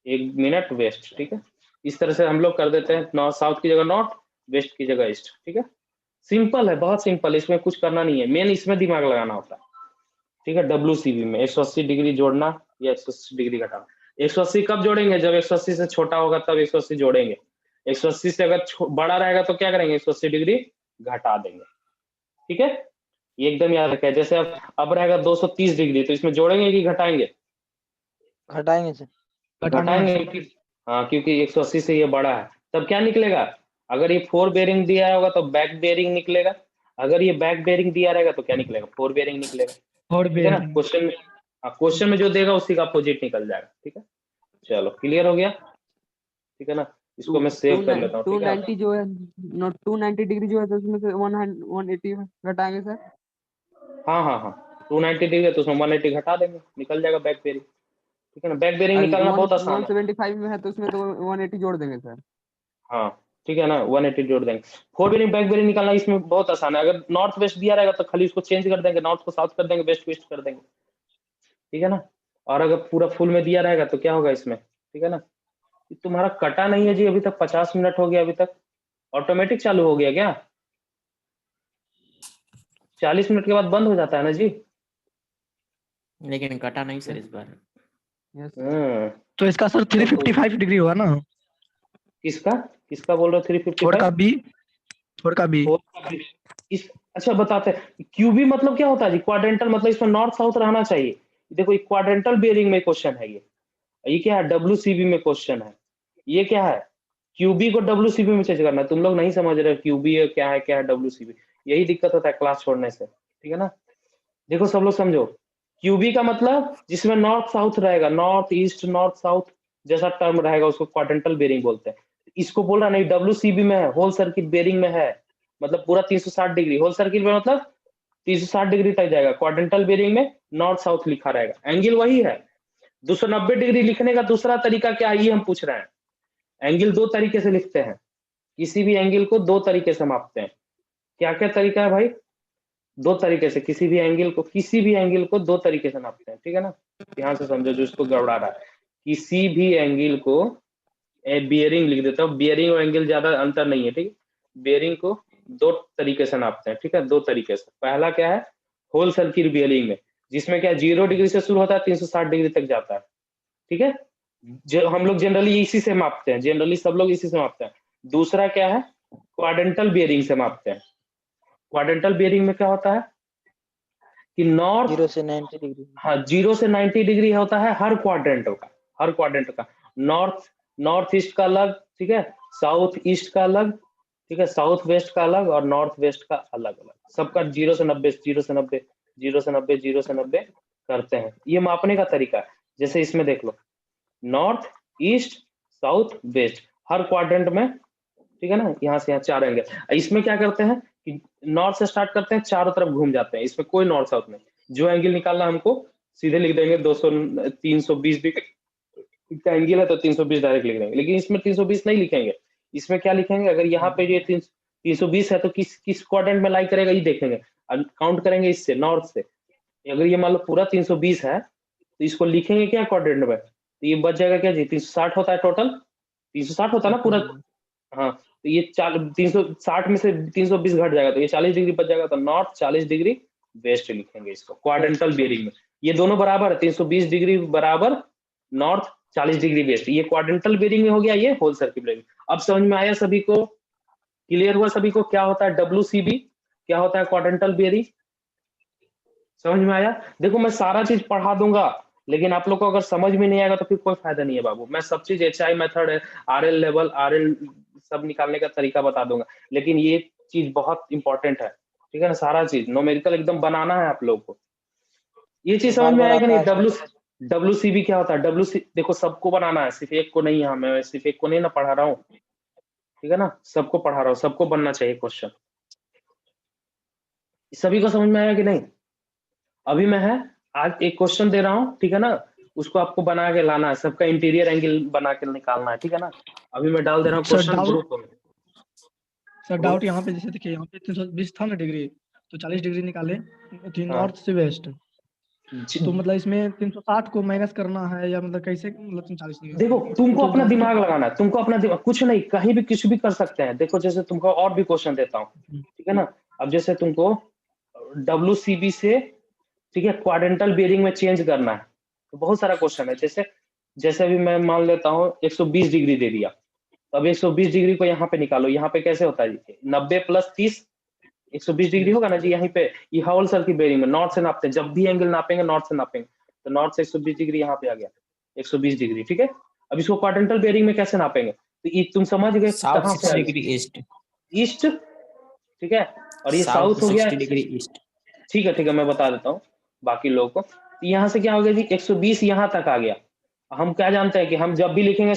Speaker 2: 1 मिनट वेस्ट, ठीक है। इस तरह से हम लोग कर देते हैं, नॉर्थ साउथ की जगह नॉर्थ, वेस्ट की जगह ईस्ट, ठीक है। सिंपल है, बहुत सिंपल, इसमें कुछ करना नहीं है, मेन इसमें दिमाग लगाना होता है, ठीक है। WCB में 180 डिग्री जोड़ना या 180 डिग्री घटाना, 180 कब जोड़ेंगे, जब 180 से छोटा होगा तब 180 जोड़ेंगे, 180 से अगर बड़ा रहेगा तो क्या करेंगे, 180 डिग्री घटा देंगे, ठीक है। ये एकदम याद रखें, जैसे अब रहेगा 230 डिग्री तो इसमें जोड़ेंगे कि घटाएंगे,
Speaker 3: घटाएंगे सर।
Speaker 2: घटाएंगे हाँ क्योंकि 180 से ये बड़ा है, तब क्या निकलेगा, अगर ये फोर बेरिंग दिया होगा तो बैक बेरिंग निकलेगा, अगर ये बैक बेरिंग दिया रहेगा तो क्या निकलेगा, फोर बेरिंग निकलेगा,
Speaker 6: और
Speaker 2: ठीक है ना।
Speaker 6: बेरिंग।
Speaker 2: क्वेश्चन में, हाँ क्वेश्चन में जो देगा उसी का अपोजिट निकल जाएगा, ठीक है। चलो क्लियर हो गया, ठीक है ना, इसको मैं सेव कर लेता हूँ,
Speaker 5: टू
Speaker 2: ठीक है।
Speaker 5: 90 जो है, नॉट 290 डिग्री जो है तो उसमें से 180 घटाएंगे सर।
Speaker 2: हाँ हाँ हाँ 290 डिग्री है तो उसमें 180 घटा देंगे, निकल जाएगा बैक बेरिंग, ठीक है ना, बैक बेरिंग निकालना बहुत आसान है,
Speaker 5: 175 में है तो उसमें तो 180 जोड़ देंगे सर।
Speaker 2: हाँ ठीक है ना, 180 जोड़ देंगे, फोर बेरिंग बैक बेरिंग निकालना इसमें बहुत आसान है, अगर नॉर्थ वेस्ट दिया रहेगा तो खाली उसको चेंज कर देंगे, नॉर्थ को साउथ कर देंगे, वेस्ट को ईस्ट कर देंगे, ठीक है ना। और अगर पूरा फुल में दिया रहेगा तो क्या होगा इसमें, ठीक है ना। तुम्हारा कटा नहीं है जी अभी तक, 50 मिनट हो गया अभी तक, ऑटोमेटिक चालू हो गया क्या, 40 मिनट के बाद बंद हो जाता है ना जी।
Speaker 1: लेकिन कटा नहीं सर इस बार।
Speaker 5: यस
Speaker 2: हम्म
Speaker 6: तो इसका सर 355 डिग्री होगा ना।
Speaker 2: किसका किसका बोल रहे हो 355?
Speaker 6: बी 4 का बी।
Speaker 2: 4 का बी। इस अच्छा बताते हैं क्यूबी मतलब क्या होता है जी? क्वाड्रेंटल मतलब इसमें नॉर्थ साउथ रहना चाहिए। देखो क्वाड्रेंटल बेयरिंग में क्वेश्चन है ये क्या है? डब्ल्यूसीबी में क्वेश्चन है। ये क्या है? क्यूबी को डब्ल्यूसीबी में चेंज करना है। तुम लोग नहीं समझ रहे क्यूबी क्या है डब्ल्यूसीबी। यही दिक्कत होता है क्लास छोड़ने से, ठीक है ना? देखो सब लोग समझो, क्यूबी का मतलब जिसमें नॉर्थ साउथ रहेगा, नॉर्थ ईस्ट नॉर्थ साउथ जैसा टर्म रहेगा उसको क्वाड्रेंटल बेयरिंग बोलते हैं। इसको बोल रहा नहीं डब्ल्यूसीबी में है, होल सर्किट बेयरिंग में है, मतलब पूरा 360 डिग्री होल सर्किट में, मतलब 360 डिग्री तक जाएगा। क्वाड्रेंटल बेयरिंग में नॉर्थ साउथ लिखा रहेगा, एंगल वही है। 290 डिग्री लिखने का दूसरा तरीका क्या है ये हम पूछ रहे हैं। एंगल दो तरीके से लिखते हैं, किसी भी एंगल को दो तरीके से मापते हैं। क्या क्या तरीका है भाई? दो तरीके से किसी भी एंगल को दो तरीके से नापते हैं, ठीक है ना? ध्यान से समझो जो इसको गड़बड़ा रहा है। किसी भी एंगल को बियरिंग लिख देता हूँ, बियरिंग और एंगल ज्यादा अंतर नहीं है, ठीक है? बियरिंग को दो तरीके से नापते हैं, ठीक है? दो तरीके से। पहला क्या है? होल सर्किट बियरिंग में, जिसमें क्या 0 डिग्री से शुरू होता है 360 डिग्री तक जाता है, ठीक है? जो हम लोग जनरली इसी से मापते हैं, जनरली सब लोग इसी से मापते हैं। दूसरा क्या है? क्वाड्रेंटल बियरिंग से मापते हैं। क्वाड्रेंटल बियरिंग में क्या होता है कि नॉर्थ
Speaker 3: 0 से 90 डिग्री।
Speaker 2: हाँ 0 से 90 डिग्री होता है हर क्वाड्रेंट का। नॉर्थ ईस्ट का अलग, ठीक है? साउथ ईस्ट का अलग, ठीक है? साउथ वेस्ट का अलग और नॉर्थ वेस्ट का अलग अलग, सबका 0 से 90 0 से 90 0 से 90 0 से 90 करते हैं। ये मापने का तरीका है। जैसे इसमें देख लो, नॉर्थ ईस्ट साउथ वेस्ट हर क्वाड्रेंट में, ठीक है ना? यहाँ से यहाँ 4 एंगल। इसमें क्या करते हैं कि नॉर्थ से स्टार्ट करते हैं, चारों तरफ घूम जाते हैं, इसमें कोई नॉर्थ साउथ नहीं। जो एंगल निकालना हमको सीधे लिख देंगे 200 320 भी का एंगल है तो 320 डायरेक्ट लिख देंगे, लेकिन इसमें 320 नहीं लिखेंगे। इसमें क्या लिखेंगे? अगर यहाँ पे ये 320 है तो किस क्वाड्रेंट में लाई करेगा ये देखेंगे, काउंट करेंगे इससे नॉर्थ से। अगर ये मान लो पूरा 320 है तो इसको लिखेंगे क्या क्वाड्रेंट में? तो ये बच जाएगा क्या जी? 360 होता है टोटल, 360 होता है ना पूरा। हाँ तो ये 360 में से 320 घट जाएगा तो ये 40 डिग्री बच जाएगा, तो नॉर्थ 40 डिग्री वेस्ट लिखेंगे इसको क्वाड्रेंटल बेयरिंग में। ये दोनों बराबर है, 320 डिग्री बराबर नॉर्थ 40 डिग्री वेस्ट। ये क्वाड्रेंटल बेयरिंग में हो गया, ये होल सर्किट बेयरिंग। अब समझ में आया सभी को? क्लियर हुआ सभी को क्या होता है डब्ल्यूसीबी, क्या होता है क्वाड्रेंटल बेयरिंग? समझ में आया? देखो मैं सारा चीज पढ़ा दूंगा, लेकिन आप लोग को अगर समझ में नहीं आएगा तो फिर कोई फायदा नहीं है बाबू। मैं सब चीज HI मेथड है, RL लेवल, RL सब निकालने का तरीका बता दूंगा, लेकिन ये चीज बहुत इंपॉर्टेंट है, ठीक है ना? सारा चीज न्यूमेरिकल एकदम बनाना है आप लोग को। ये चीज समझ में आएगा नहीं? डब्ल्यूसीबी क्या होता है? देखो सबको बनाना है, सिर्फ एक को नहीं है। मैं सिर्फ एक को नहीं ना पढ़ा रहा हूँ, ठीक है ना? सबको पढ़ा रहा हूँ, सबको बनना चाहिए क्वेश्चन। सभी को समझ में आया कि नहीं? अभी मैं है आज एक क्वेश्चन दे रहा हूँ, ठीक है ना? उसको आपको बना के लाना है, सबका इंटीरियर एंगल बना के निकालना है, ठीक है ना? अभी मैं डाल दे रहा हूँ क्वेश्चन ग्रुप में।
Speaker 6: सर डाउट यहाँ पे, जैसे देखिए यहाँ पे 320 था ना डिग्री, तो 40 डिग्री निकाले नॉर्थ से वेस्ट, तो मतलब इसमें 360 को माइनस करना है या मतलब कैसे, मतलब 340 नहीं?
Speaker 2: देखो तुमको अपना दिमाग लगाना है, तुमको अपना दिमाग, कुछ नहीं, कहीं भी कुछ भी कर सकते हैं। देखो जैसे तुमको और भी क्वेश्चन देता हूँ, ठीक है ना? अब जैसे तुमको डब्ल्यूसीबी से, ठीक है, क्वाड्रेंटल बेयरिंग में चेंज करना है, तो बहुत सारा क्वेश्चन है। जैसे अभी मैं मान लेता हूँ 120 डिग्री दे दिया, तो अब 120 डिग्री को यहाँ पे निकालो। यहाँ पे कैसे होता है जी? 90 + 30 120 डिग्री होगा ना जी? यहीं पे ये होल सर्किट बेयरिंग में नॉर्थ से नापते हैं, जब भी एंगल नापेंगे नॉर्थ से नापेंगे, तो नॉर्थ से 120 डिग्री यहाँ पे आ गया 120 डिग्री, ठीक है? अब इसको क्वाड्रेंटल बेयरिंग में कैसे नापेंगे? तो ये तुम समझ गए
Speaker 1: साउथ
Speaker 2: कहाँ
Speaker 1: 60 डिग्री
Speaker 2: ईस्ट, ठीक है? और ये साउथ हो गया
Speaker 1: 60 डिग्री ईस्ट।
Speaker 2: ठीक है मैं बता देता हूँ बाकी लोगों को। यहाँ से क्या हो गया जी? 120 यहाँ तक आ गया। हम क्या जानते हैं कि हम जब भी लिखेंगे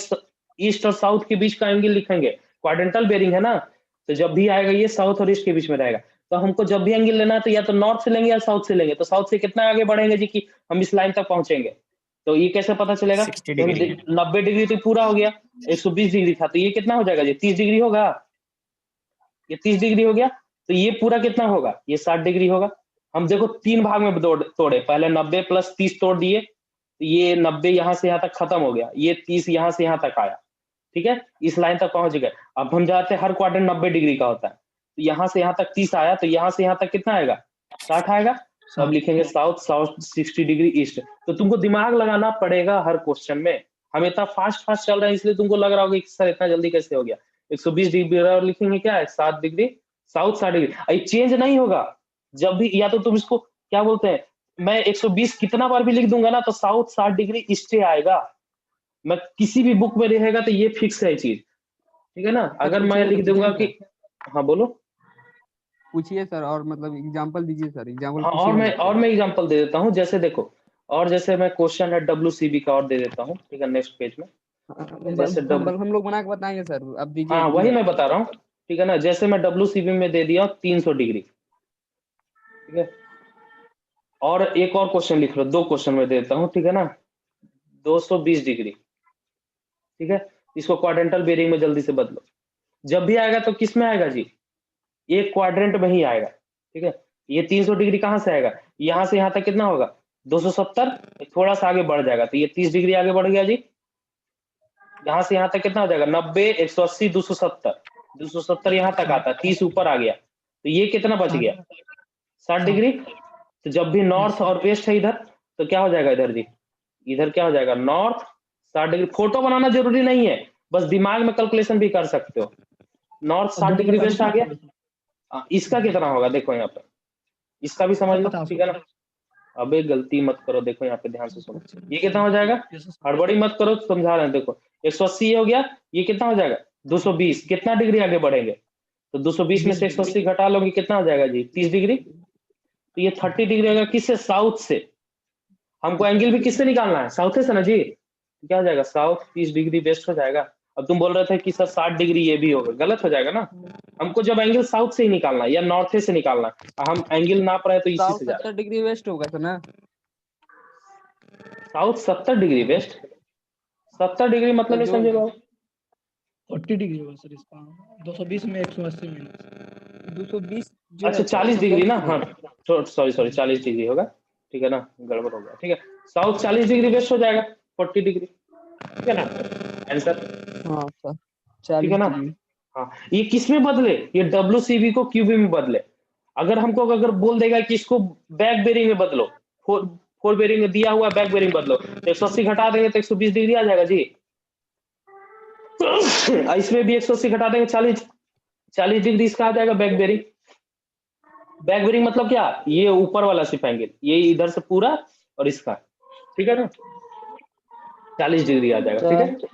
Speaker 2: ईस्ट और साउथ के बीच का एंगल लिखेंगे, क्वाड्रेंटल बेयरिंग है ना, तो जब भी आएगा ये साउथ और ईस्ट के बीच में रहेगा। तो हमको जब भी एंगल लेना है तो या तो नॉर्थ से लेंगे या साउथ से लेंगे। तो साउथ से कितना आगे बढ़ेंगे जी कि हम इस लाइन तक पहुंचेंगे? तो ये कैसे पता चलेगा?
Speaker 1: 60 डिग्री
Speaker 2: 90 डिग्री तो पूरा हो गया, 120 डिग्री था, तो ये कितना हो जाएगा जी? 30 डिग्री होगा। ये 30 डिग्री हो गया, तो ये पूरा कितना होगा? ये 60 डिग्री होगा। हम देखो 3 भाग में तोड़े, पहले 90 + 30 तोड़ दिए, तो ये 90 यहाँ से यहाँ तक खत्म हो गया, ये 30 यहाँ से यहाँ तक आया, ठीक है? इस लाइन तक पहुंच गए। अब हम जाते हैं, हर क्वाड्रेंट 90 डिग्री का होता है, तो यहाँ से यहाँ तक 30 आया, तो यहाँ से यहाँ तक कितना आएगा? 60 आएगा। अब लिखेंगे साउथ 60 डिग्री ईस्ट। तो तुमको दिमाग लगाना पड़ेगा हर क्वेश्चन में। हम इतना फास्ट चल रहे हैं इसलिए तुमको लग रहा होगा कि सर इतना जल्दी कैसे हो गया। 120 डिग्री और लिखेंगे क्या है 7 डिग्री साउथ 60 डिग्री। ये चेंज नहीं होगा जब भी, या तो तुम इसको क्या बोलते हैं, मैं 120 कितना बार भी लिख दूंगा ना तो साउथ 60 डिग्री ईस्ट आएगा। मैं किसी भी बुक में रहेगा तो ये फिक्स है चीज, ठीक है ना। अगर मैं लिख दूंगा कि, हाँ बोलो।
Speaker 5: पूछिए सर, और मतलब एग्जांपल दीजिए सर, एग्जांपल
Speaker 2: हाँ, और मैं एग्जांपल दे देता हूँ। जैसे देखो, और जैसे मैं क्वेश्चन है WCB का और दे देता हूँ, ठीक है, नेक्स्ट पेज में। जैसे
Speaker 5: हम लोग बना के बताएंगे सर, अब दीजिए।
Speaker 2: हाँ वही मैं बता रहा हूँ, ठीक है ना। जैसे मैं WCB में दे दिया 300 डिग्री, ठीक है। और एक और क्वेश्चन लिख लो, 2 क्वेश्चन में देता हूँ, ठीक है ना, 220 डिग्री, ठीक है। इसको क्वाड्रेंटल बेरिंग में जल्दी से बदलो। जब भी आएगा तो किस में आएगा जी, एक क्वाड्रेंट में ही आएगा, ठीक है। ये 300 डिग्री कहाँ से आएगा, यहाँ से यहाँ तक कितना होगा 270, थोड़ा सा आगे बढ़ जाएगा तो ये 30 डिग्री आगे बढ़ गया जी। यहाँ से यहाँ तक कितना हो जाएगा 90, 180, 270, 270 यहाँ तक आता है, 30 ऊपर आ गया तो ये कितना बच गया 60 डिग्री। तो जब भी नॉर्थ और वेस्ट है इधर तो क्या हो जाएगा इधर जी, इधर क्या हो जाएगा नॉर्थ 60 डिग्री। फोटो बनाना जरूरी नहीं है, बस दिमाग में कैलकुलेशन भी कर सकते हो। नॉर्थ 60 डिग्री वेस्ट आ गया। इसका कितना होगा देखो यहाँ पे, इसका भी समझ लो, ठीक है ना। अबे गलती मत करो, देखो यहाँ पे ध्यान से सुनो, ये कितना हो जाएगा, हड़बड़ी मत करो, समझा रहे हैं। देखो 180 ये हो गया, ये कितना हो जाएगा 220, कितना डिग्री आगे बढ़ेंगे तो 220 में से 180 घटा लोगे कितना हो जाएगा जी 30 डिग्री। तो ये 30 डिग्री होगा किससे, साउथ से। हमको एंगल भी किससे निकालना है, साउथ से ना जी। क्या हो जाएगा साउथ 30 डिग्री वेस्ट हो जाएगा। अब तुम बोल रहे थे कि सर 60 डिग्री ये भी होगा, गलत हो जाएगा ना। हमको जब एंगल साउथ से ही निकालना है या नॉर्थ से निकालना है, हम एंगल नाप रहे हैं तो इसी से जा रहे
Speaker 5: 70 डिग्री वेस्ट होगा सर ना।
Speaker 2: साउथ 70 डिग्री वेस्ट, 70 डिग्री मतलब नहीं समझे बाबू।
Speaker 6: 40 डिग्री होगा सर इसका, 220 में 180 मिनट
Speaker 5: 220 जो
Speaker 2: अच्छा
Speaker 5: है सर,
Speaker 2: 40 डिग्री ना, हाँ
Speaker 5: डिग्री।
Speaker 2: सॉरी 40 डिग्री होगा, ठीक है ना, गड़बड़ हो गया, ठीक है। साउथ 40 डिग्री वेस्ट हो जाएगा 40 डिग्री, ठीक है ना आंसर,
Speaker 5: हाँ सर
Speaker 2: ठीक
Speaker 5: 40
Speaker 2: है ना।
Speaker 5: डिग्री।
Speaker 2: हाँ ये किस में बदले, ये WCB को QB में बदले। अगर हमको अगर बोल देगा कि इसको बैक बेरिंग में बदलो, फोर बेरिंग में दिया हुआ बैक बेरिंग बदलो, तो 180 घटा देंगे तो 120 डिग्री आ जाएगा जी। इसमें भी 180 घटा देंगे 40 डिग्री इसका आ जाएगा बैक बेरिंग। बैक बेरिंग मतलब क्या, ये ऊपर वाला सिर्फ एंगल, ये इधर से पूरा और इसका, ठीक है ना, 40 डिग्री आ जाएगा, ठीक है।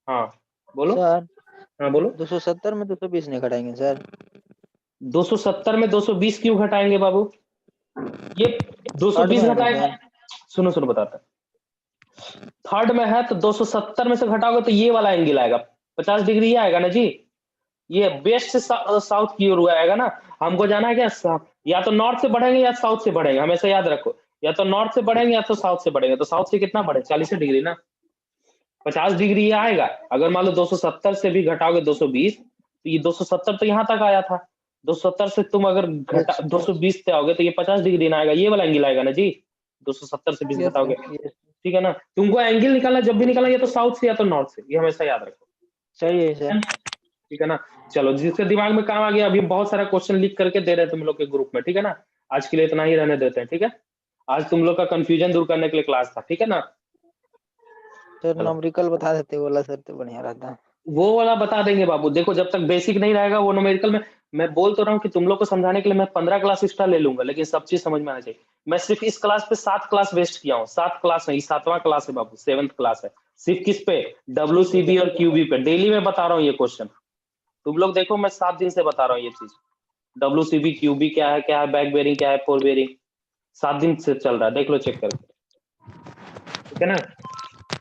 Speaker 2: हाँ बोलो।
Speaker 3: सर
Speaker 2: हाँ बोलो।
Speaker 3: 270 में 220 नहीं घटाएंगे सर।
Speaker 2: 270 में 220 क्यों घटाएंगे बाबू, ये
Speaker 3: थर्ड
Speaker 2: 220
Speaker 3: में है ना
Speaker 2: घटाएगा,
Speaker 3: सर।
Speaker 2: सुनो बताता है। थर्ड में है तो 270 में से घटाओगे तो ये वाला एंगल आएगा 50 डिग्री ही आएगा ना जी। ये वेस्ट से साउथ की ओर आएगा ना। हमको जाना है क्या, या तो नॉर्थ से बढ़ेंगे या साउथ से बढ़ेंगे, हमेशा याद रखो, या तो नॉर्थ से बढ़ेंगे या तो साउथ से बढ़ेंगे। तो साउथ से कितना बढ़े 40 डिग्री ना, 50 डिग्री ये आएगा। अगर मान लो 270 से भी घटाओगे 220 तो ये 270 तो यहाँ तक आया था, 270 से तुम अगर घटा 220 पे आओगे तो ये 50 डिग्री ना आएगा, ये वाला एंगल आएगा ना जी। 270 से 20
Speaker 5: Yes,
Speaker 2: घटाओगे,
Speaker 3: ये
Speaker 2: ठीक है ना। तुमको एंगल निकालना, जब भी निकालना या तो साउथ से या तो नॉर्थ से, ये हमेशा याद रखो,
Speaker 3: सही है सर।
Speaker 2: ठीक है ना। चलो जिसके दिमाग में काम आ गया, अभी बहुत सारा क्वेश्चन लिख करके दे रहे हैं तुम लोग के ग्रुप में, ठीक है ना। आज के लिए इतना ही रहने देते हैं, ठीक है। आज तुम लोग का कंफ्यूजन दूर करने के लिए क्लास था, ठीक है ना।
Speaker 3: सर
Speaker 2: चलो
Speaker 3: नॉमरिकल बता देते बोला सर तो बढ़िया रहता।
Speaker 2: वो वाला बता देंगे बाबू। देखो जब तक बेसिक नहीं रहेगा वो न्यूमेरिकल में, मैं बोल तो रहा हूँ कि तुम लोग को समझाने के लिए मैं 15 क्लास एक्स्ट्रा ले लूंगा, लेकिन सब चीज समझ में आना चाहिए। मैं सिर्फ इस क्लास पे 7 क्लास वेस्ट किया हूँ, 7 क्लास नहीं, 7वां क्लास है बाबू, 7th क्लास है। सिर्फ किस पे, WCB और QB पे। डेली में बता रहा हूँ ये क्वेश्चन, तुम लोग देखो मैं 7 दिन से बता रहा हूँ ये चीज। WCB QB क्या है बैक बेरिंग क्या है, फोर बेरिंग, 7 दिन से चल रहा है, देख लो चेक करके, ठीक है ना।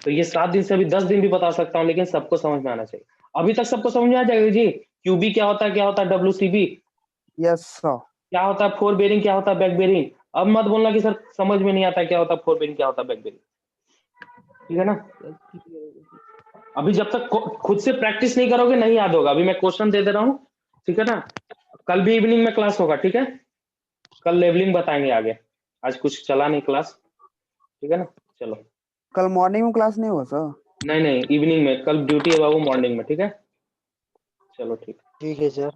Speaker 2: तो ये 7 दिन से अभी 10 दिन भी बता सकता हूँ, लेकिन सबको समझ में आना चाहिए। अभी तक सबको समझ में आ जाएगा जी, QB क्या होता है WCB
Speaker 5: यस सर।
Speaker 2: क्या होता है, फोर बेरिंग क्या होता है, बैक बेरिंग। अब मत बोलना कि सर समझ में नहीं आता क्या होता है फोर बेरिंग क्या होता है बैक बेरिंग, ठीक है ना। अभी जब तक खुद से प्रैक्टिस नहीं करोगे नहीं याद होगा। अभी मैं क्वेश्चन दे रहा हूँ, ठीक है ना। कल भी इवनिंग में क्लास होगा, ठीक है। कल लेवलिंग बताएंगे आगे, आज कुछ चला नहीं क्लास, ठीक है ना। चलो
Speaker 5: कल मॉर्निंग में क्लास नहीं हुआ सर।
Speaker 2: नहीं इवनिंग में, कल ड्यूटी है बाबू मॉर्निंग में, ठीक है। चलो ठीक।
Speaker 3: ठीक है सर।